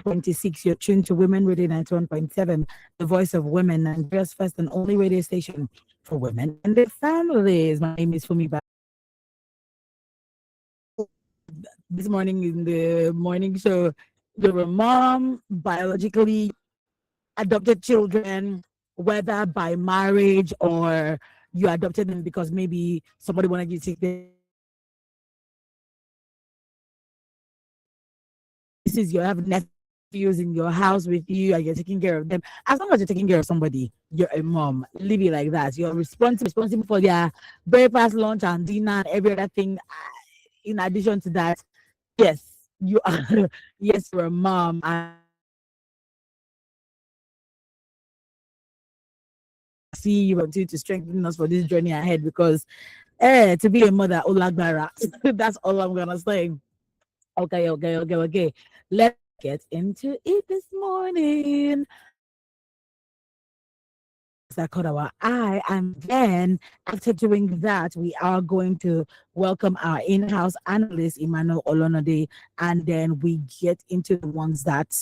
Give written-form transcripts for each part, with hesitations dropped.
26. You're tuned to Women Radio 91.7, the voice of women, Nigeria's first and only radio station for women and their families. My name is Fumi. This morning in the morning show, you're a mom, biologically adopted children, whether by marriage or you adopted them because maybe somebody wanted you to take them. This is you have nephews in your house with you and you're taking care of them. As long as you're taking care of somebody, you're a mom. Leave it like that. You're responsible for their breakfast, lunch, and dinner and every other thing. In addition to that, yes, you are. Yes, you're a mom. And see you continue to strengthen us for this journey ahead because to be a mother, Olagbara. That's all I'm gonna say. Okay. Let's get into it this morning. That caught our eye, and then after doing that, we are going to welcome our in-house analyst Emmanuel Olonode, and then we get into the ones that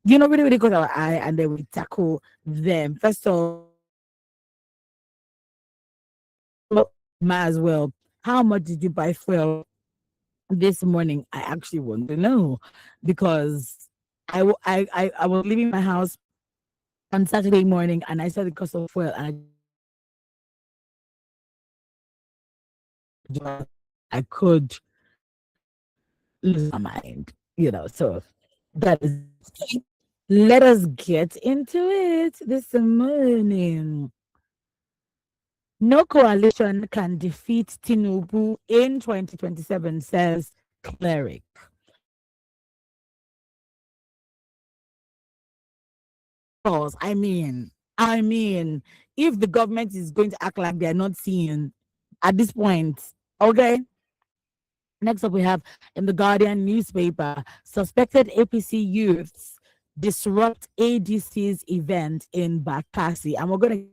really caught our eye, and then we tackle them. First of all, might as well. How much did you buy fuel this morning? I actually want to know because I was leaving my house on Saturday morning and I saw the cost of fuel and I could lose my mind, So that is, let us get into it this morning. No coalition can defeat Tinubu in 2027, says cleric. I mean, if the government is going to act like they're not seeing at this point, okay. Next up, we have in the Guardian newspaper, suspected APC youths disrupt ADC's event in Bakassi. And we're going to.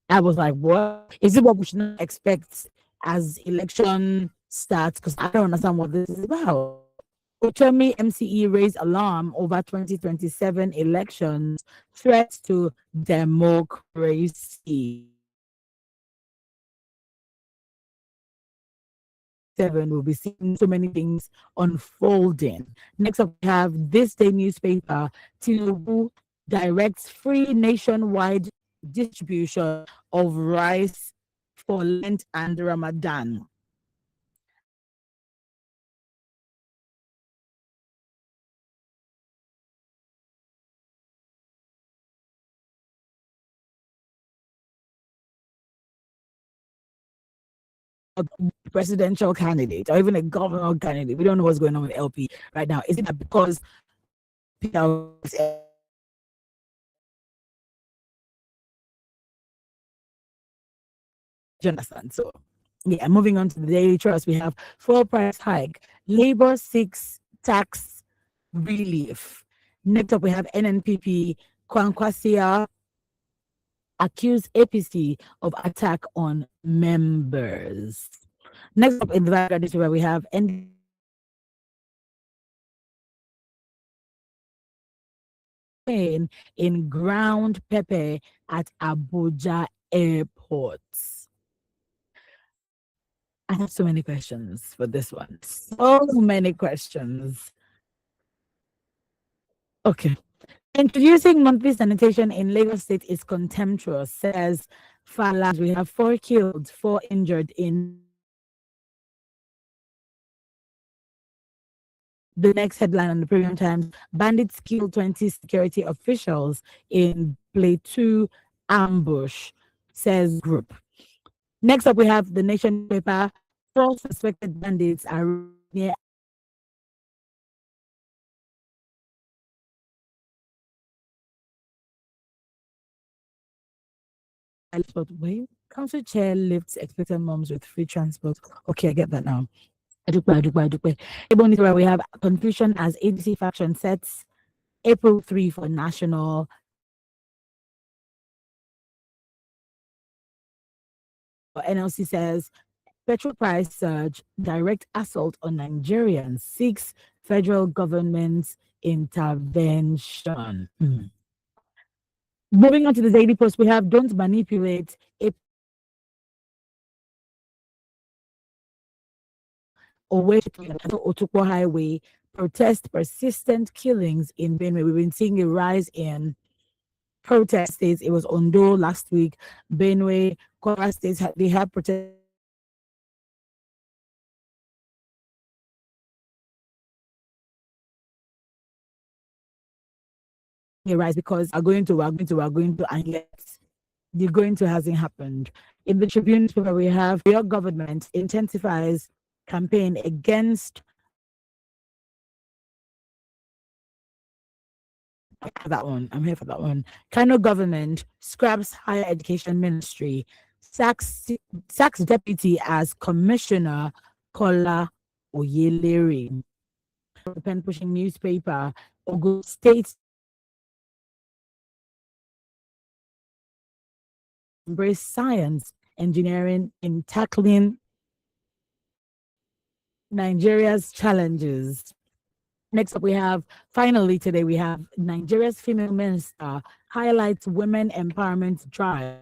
I was like, what? Is it what we should not expect as election starts? Because I don't understand what this is about. Uchemi MCE raised alarm over 2027 elections, threats to democracy. We'll be seeing so many things unfolding. Next up, we have this day newspaper. Tinubu directs free nationwide distribution of rice for Lent and Ramadan. A presidential candidate or even a governor candidate. We don't know what's going on with LP right now. Is it that because people Jonathan? So yeah, moving on to the Daily Trust, we have fuel price hike. Labor seeks tax relief. Next up, we have NNPP. Kwankwasia accused APC of attack on members. Next up in the Vanguard is where we have in ground pepper at Abuja Airport. I have so many questions for this one. So many questions. Okay. Introducing monthly sanitation in Lagos State is contemptuous, says Fala. We have 4 killed, 4 injured in the next headline on the Premium Times. Bandits kill 20 security officials in Plateau ambush, says group. Next up, we have the Nation paper. 4 suspected bandits are near transport. Wait, council chair lifts expected moms with free transport. Okay, I get that now. Where we have confusion as ADC faction sets April 3 for national. NLC says Petrol price surge, direct assault on Nigerians, seeks federal government's intervention. Moving on to the Daily Post, we have don't manipulate a away Otukpo Highway, protest persistent killings in Benue. We've been seeing a rise in protest states. It was Ondo last week, Benue, Kwara states, they have protest. Rise because we're going to, and yet the going to hasn't happened. In the Tribune paper, we have your government intensifies campaign against that one. I'm here for that one. Kano government scraps higher education ministry, sacks deputy as commissioner Kola Oyelere. The pen pushing newspaper, Ogun State embrace science, engineering in tackling Nigeria's challenges. Next up, we have finally today we have Nigeria's female minister highlights women empowerment drive.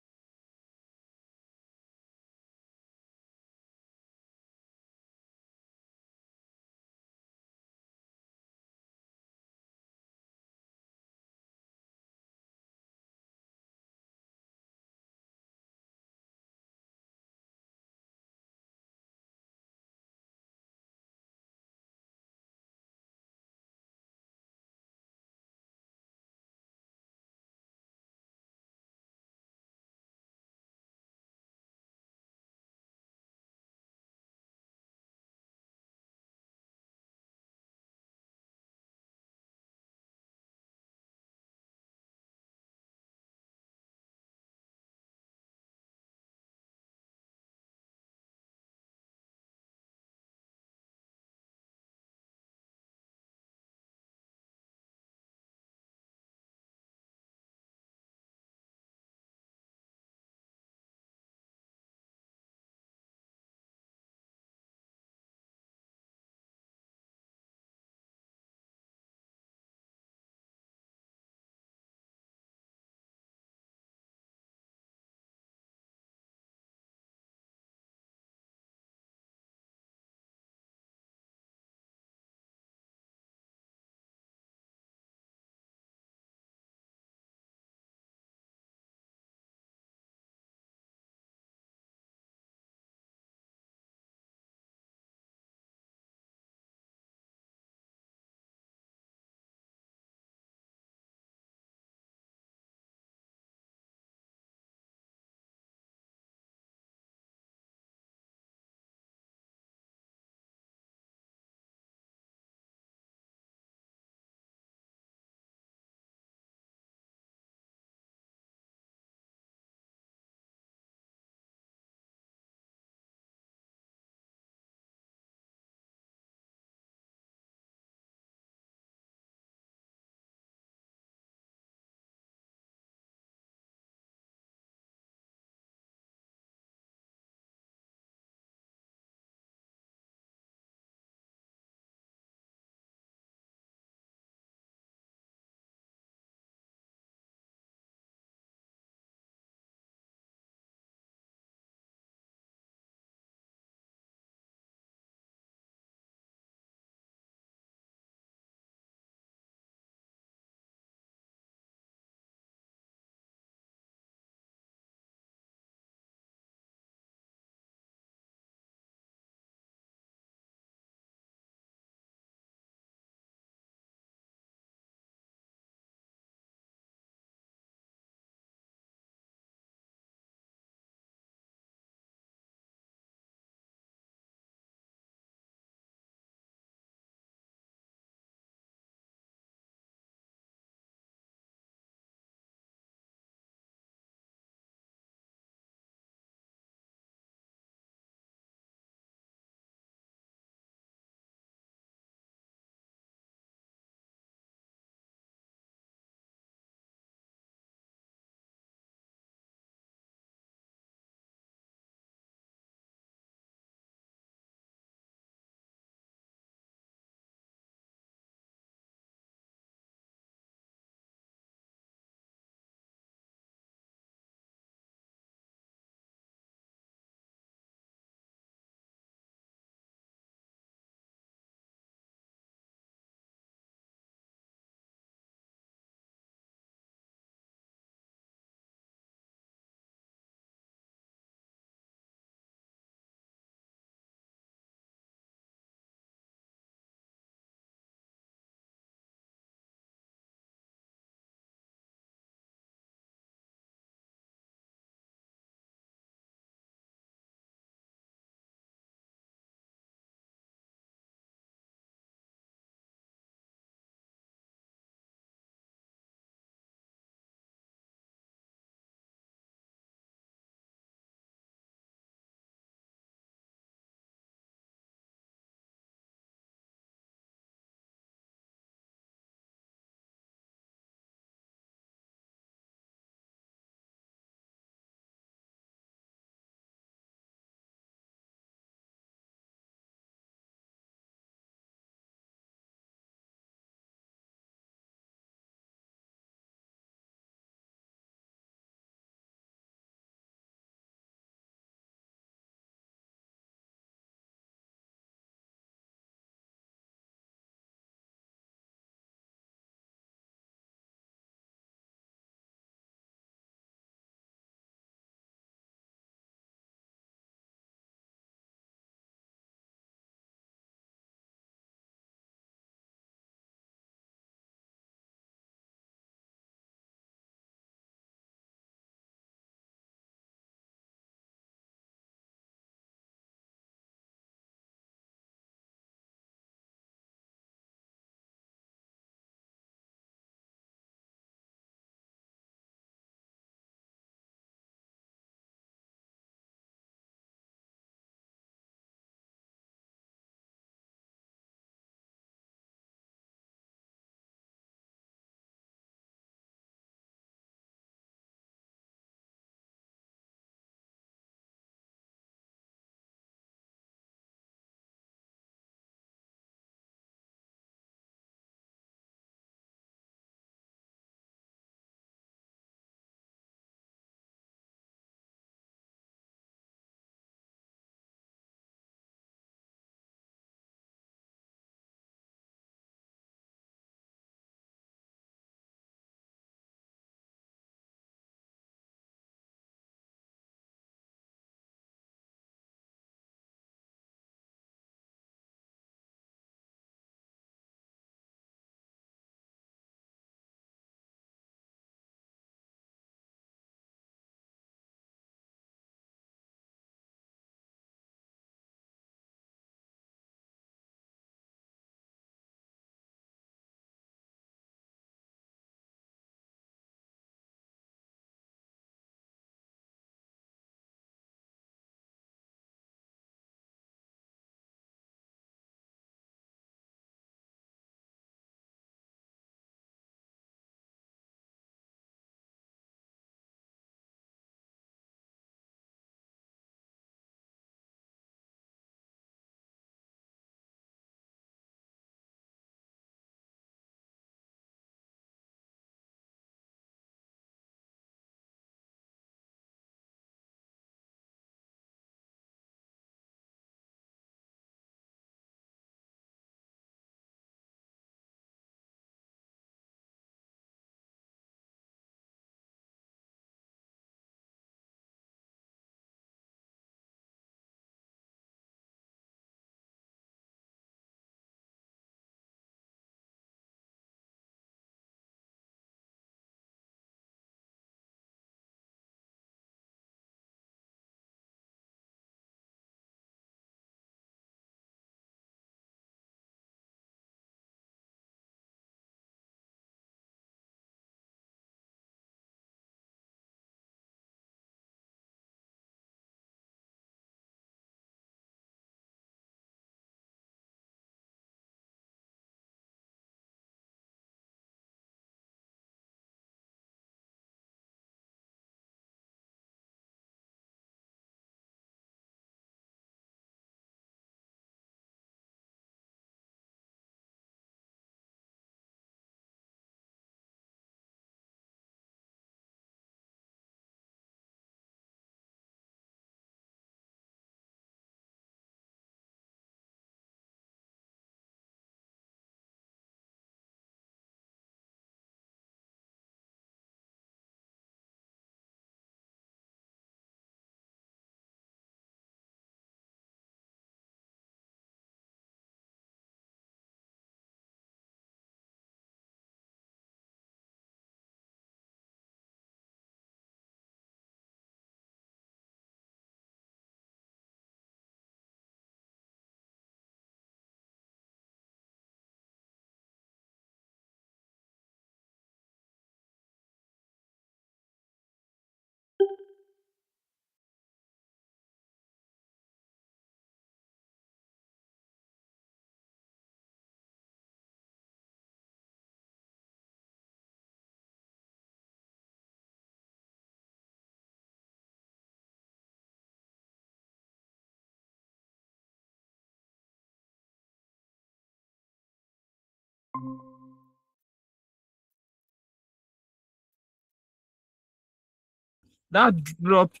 that dropped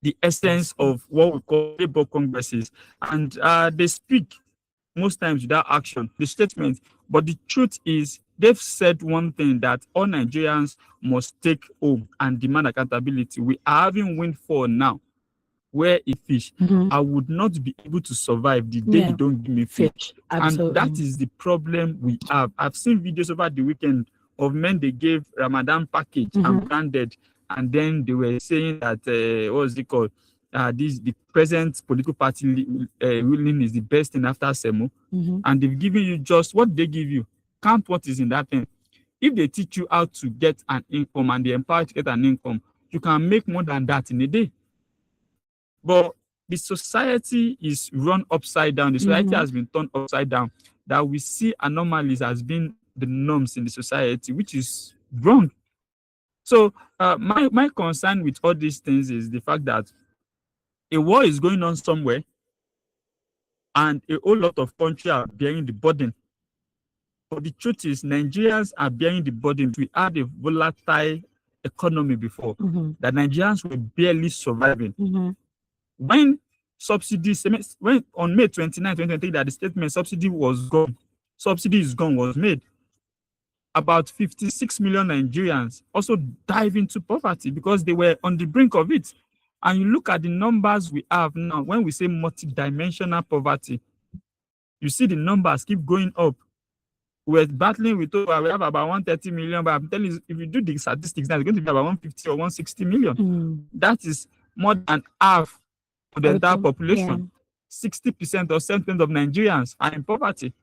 the essence of what we call labor congresses. And they speak most times without action, the statement. But the truth is, they've said one thing, that all Nigerians must take home and demand accountability. We are having windfall now where a fish, I would not be able to survive the day you don't give me fish. And that is the problem we have. I've seen videos over the weekend of men they gave Ramadan package and branded, and then they were saying that what was it called? The present political party ruling is the best thing after Semo, and they've given you just what they give you. Count what is in that thing. If they teach you how to get an income and they empower you to get an income, you can make more than that in a day. But the society is run upside down. The society has been turned upside down. That we see anomalies as being the norms in the society, which is wrong. So my concern with all these things is the fact that a war is going on somewhere, and a whole lot of countries are bearing the burden. But the truth is, Nigerians are bearing the burden. We had a volatile economy before, that Nigerians were barely surviving. When subsidies, when on May 29, 2023, that the statement subsidy is gone was made, about 56 million Nigerians also dive into poverty because they were on the brink of it. And you look at the numbers we have now, when we say multidimensional poverty, you see the numbers keep going up. We're battling with, we have about 130 million, but I'm telling you, if you do the statistics, now it's going to be about 150 or 160 million. That is more than half of the entire population. 60% or 70% of Nigerians are in poverty.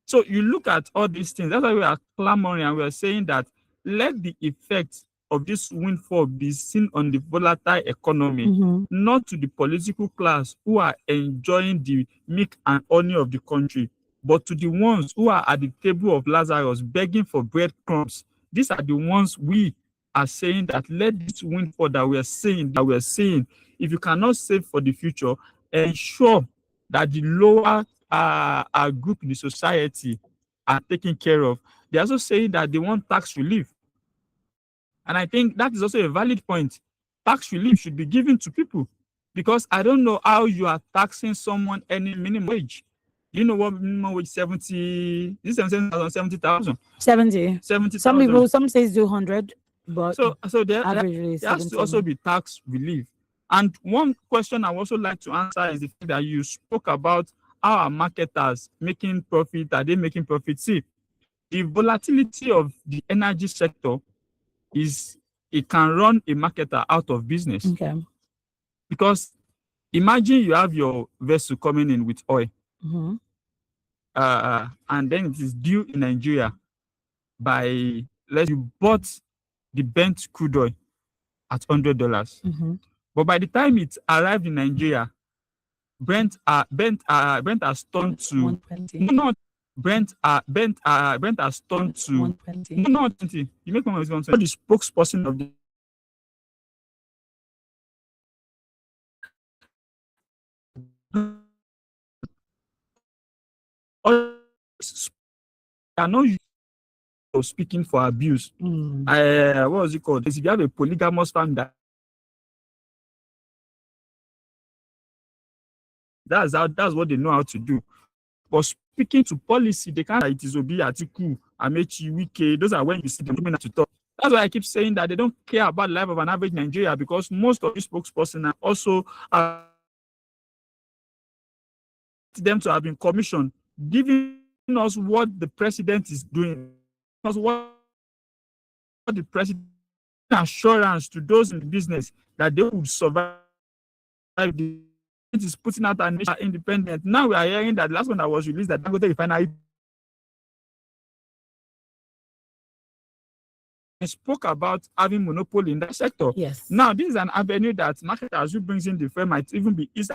So you look at all these things. That's why we are clamoring and we are saying that let the effects of this windfall be seen on the volatile economy, not to the political class who are enjoying the milk and honey of the country, but to the ones who are at the table of Lazarus begging for breadcrumbs. These are the ones we are saying that let this windfall that we are seeing, if you cannot save for the future, ensure that the lower group in the society are taken care of. They're also saying that they want tax relief. And I think that is also a valid point. Tax relief should be given to people, because I don't know how you are taxing someone any minimum wage. You know what minimum wage? 70,000, 70,000. 70. 70,000. Some say 200, but so there has to also be tax relief. And one question I would also like to answer is the fact that you spoke about how our marketers making profit. Are they making profit? See, the volatility of the energy sector it can run a marketer out of business. Okay. Because imagine you have your vessel coming in with oil, and then it is due in Nigeria by, you bought the bent crude oil at $100. But by the time it arrived in Nigeria, Brent has turned to 120. Brent has turned to 120. No, 120. You make one of 120. The spokesperson of the are not speaking for abuse. What was it called? If you have a polygamous family, that's what they know how to do. But speaking to policy, they can't. It is Obi, Atiku, Amechi, Wike. Those are when you see them coming to talk. That's why I keep saying that they don't care about the life of an average Nigeria, because most of these spokespersons are also them to have been commissioned, giving us what the president is doing, us what the president assurance to those in the business that they would survive. It is putting out an independent. Now we are hearing that the last one that was released, that Dangote refinery spoke about having monopoly in that sector. Yes. Now this is an avenue that marketers who brings in the firm might even be easy